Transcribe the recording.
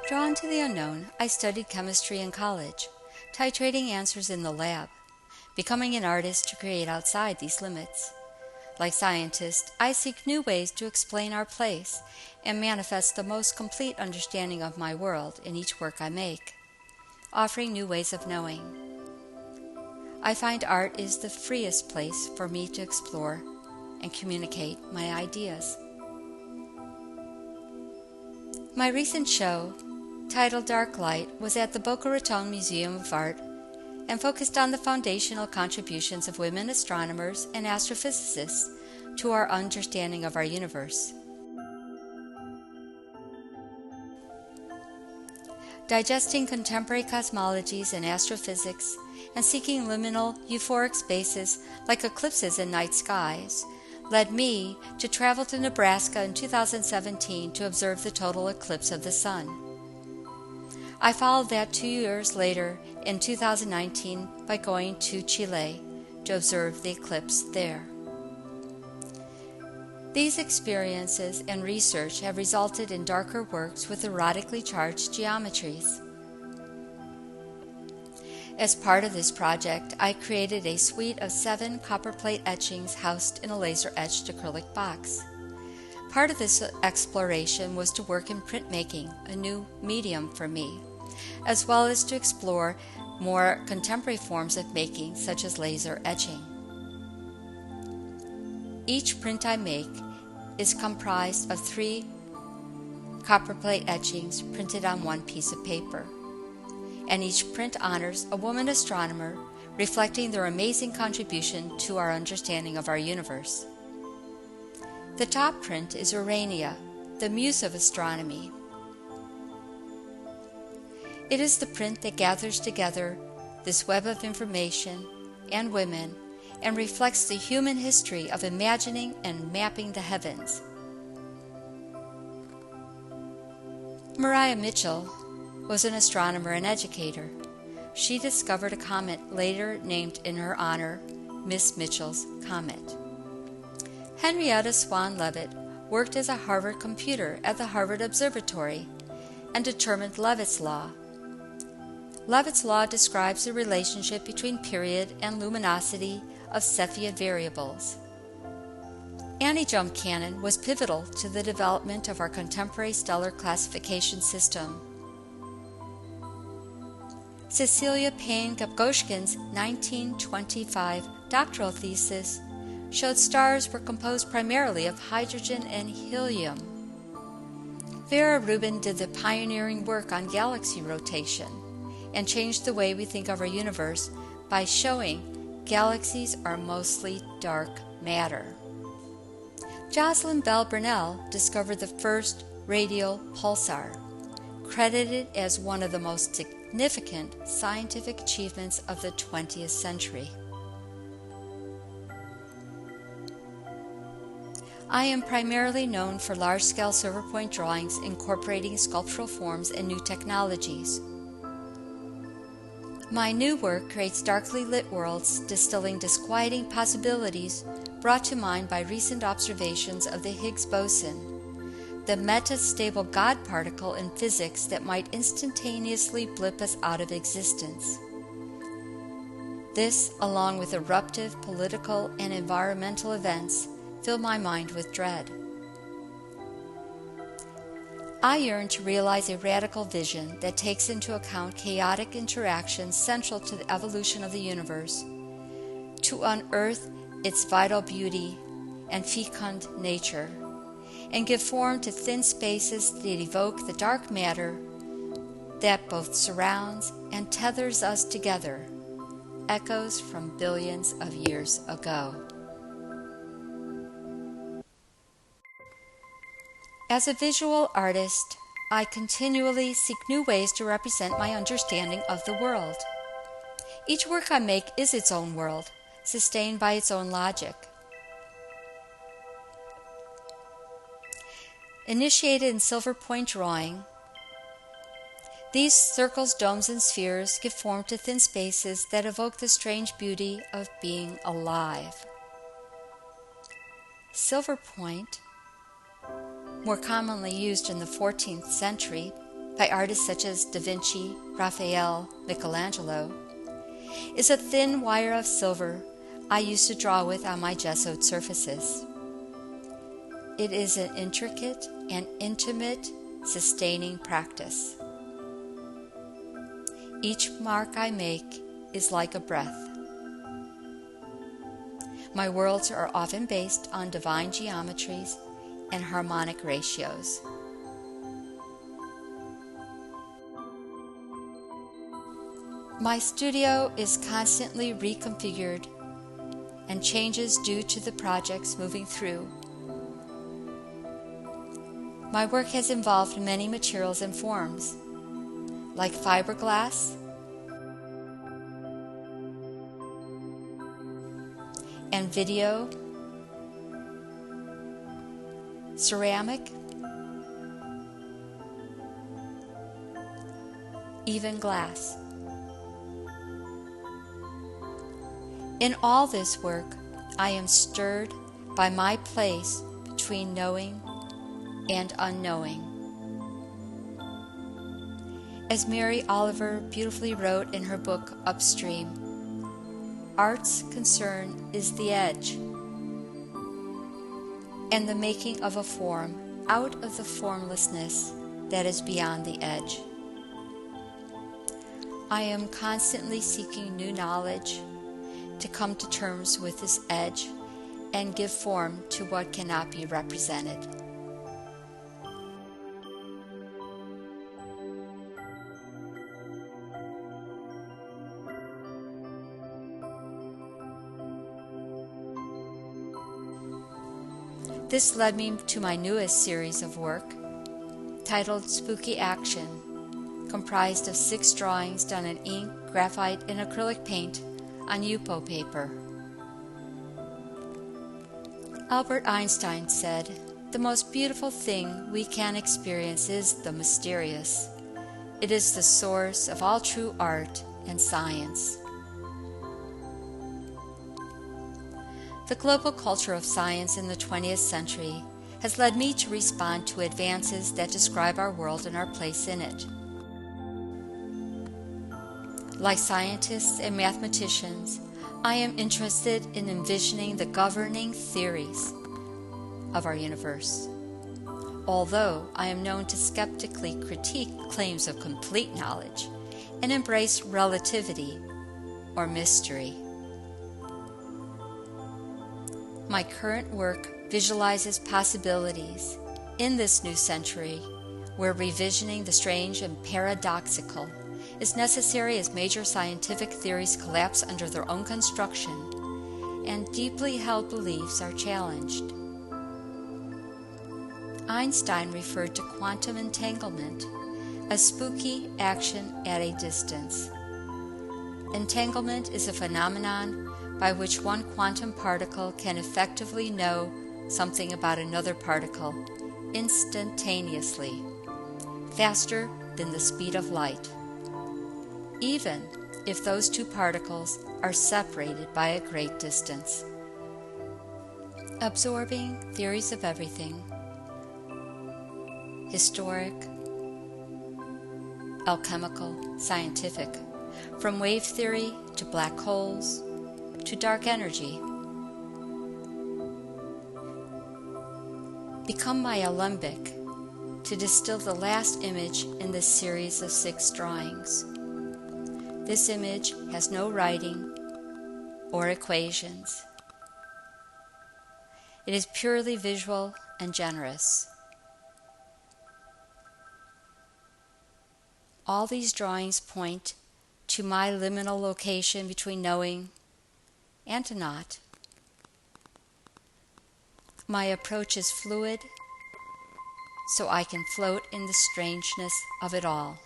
Drawn to the unknown, I studied chemistry in college, titrating answers in the lab, becoming an artist to create outside these limits. Like scientists, I seek new ways to explain our place and manifest the most complete understanding of my world in each work I make, offering new ways of knowing. I find art is the freest place for me to explore and communicate my ideas. My recent show, titled Dark Light, was at the Boca Raton Museum of Art and focused on the foundational contributions of women astronomers and astrophysicists to our understanding of our universe. Digesting contemporary cosmologies and astrophysics and seeking liminal, euphoric spaces like eclipses in night skies led me to travel to Nebraska in 2017 to observe the total eclipse of the sun. I followed that 2 years later in 2019 by going to Chile to observe the eclipse there. These experiences and research have resulted in darker works with erotically charged geometries. As part of this project, I created a suite of 7 copperplate etchings housed in a laser-etched acrylic box. Part of this exploration was to work in printmaking, a new medium for me, as well as to explore more contemporary forms of making, such as laser etching. Each print I make is comprised of 3 copperplate etchings printed on one piece of paper, and each print honors a woman astronomer, reflecting their amazing contribution to our understanding of our universe. The top print is Aranea, the Muse of astronomy. It is the print that gathers together this web of information and women and reflects the human history of imagining and mapping the heavens. Maria Mitchell was an astronomer and educator. She discovered a comet later named in her honor, Miss Mitchell's Comet. Henrietta Swan Leavitt worked as a Harvard computer at the Harvard Observatory and determined Leavitt's law. Leavitt's law describes the relationship between period and luminosity of Cepheid variables. Anti-jump cannon was pivotal to the development of our contemporary stellar classification system. Cecilia Payne-Gaposchkin's 1925 doctoral thesis showed stars were composed primarily of hydrogen and helium. Vera Rubin did the pioneering work on galaxy rotation and changed the way we think of our universe by showing galaxies are mostly dark matter. Jocelyn Bell Burnell discovered the first radial pulsar, credited as one of the most significant scientific achievements of the 20th century. I am primarily known for large-scale Silverpoint drawings incorporating sculptural forms and new technologies. My new work creates darkly lit worlds distilling disquieting possibilities brought to mind by recent observations of the Higgs boson, the metastable God particle in physics that might instantaneously blip us out of existence. This, along with eruptive political and environmental events, fill my mind with dread. I yearn to realize a radical vision that takes into account chaotic interactions central to the evolution of the universe, to unearth its vital beauty and fecund nature, and give form to thin spaces that evoke the dark matter that both surrounds and tethers us together, echoes from billions of years ago. As a visual artist, I continually seek new ways to represent my understanding of the world. Each work I make is its own world, sustained by its own logic. Initiated in Silverpoint drawing, these circles, domes, and spheres give form to thin spaces that evoke the strange beauty of being alive. Silverpoint, more commonly used in the 14th century, by artists such as Da Vinci, Raphael, Michelangelo, is a thin wire of silver I used to draw with on my gessoed surfaces. It is an intricate and intimate, sustaining practice. Each mark I make is like a breath. My worlds are often based on divine geometries and harmonic ratios. My studio is constantly reconfigured and changes due to the projects moving through. My work has involved many materials and forms, like fiberglass and video, ceramic, even glass. In all this work, I am stirred by my place between knowing and unknowing. As Mary Oliver beautifully wrote in her book Upstream, art's concern is the edge and the making of a form out of the formlessness that is beyond the edge. I am constantly seeking new knowledge to come to terms with this edge and give form to what cannot be represented. This led me to my newest series of work, titled Spooky Action, comprised of 6 drawings done in ink, graphite, and acrylic paint on Yupo paper. Albert Einstein said, "The most beautiful thing we can experience is the mysterious. It is the source of all true art and science." The global culture of science in the 20th century has led me to respond to advances that describe our world and our place in it. Like scientists and mathematicians, I am interested in envisioning the governing theories of our universe. Although I am known to skeptically critique claims of complete knowledge and embrace relativity or mystery. My current work visualizes possibilities in this new century where revisioning the strange and paradoxical is necessary as major scientific theories collapse under their own construction and deeply held beliefs are challenged. Einstein referred to quantum entanglement as spooky action at a distance. Entanglement is a phenomenon by which one quantum particle can effectively know something about another particle instantaneously, faster than the speed of light, even if those two particles are separated by a great distance. Absorbing theories of everything, historic, alchemical, scientific, from wave theory to black holes to dark energy, become my alembic to distill the last image in this series of 6 drawings. This image has no writing or equations. It is purely visual and generous. All these drawings point to my liminal location between knowing and not. My approach is fluid, so I can float in the strangeness of it all.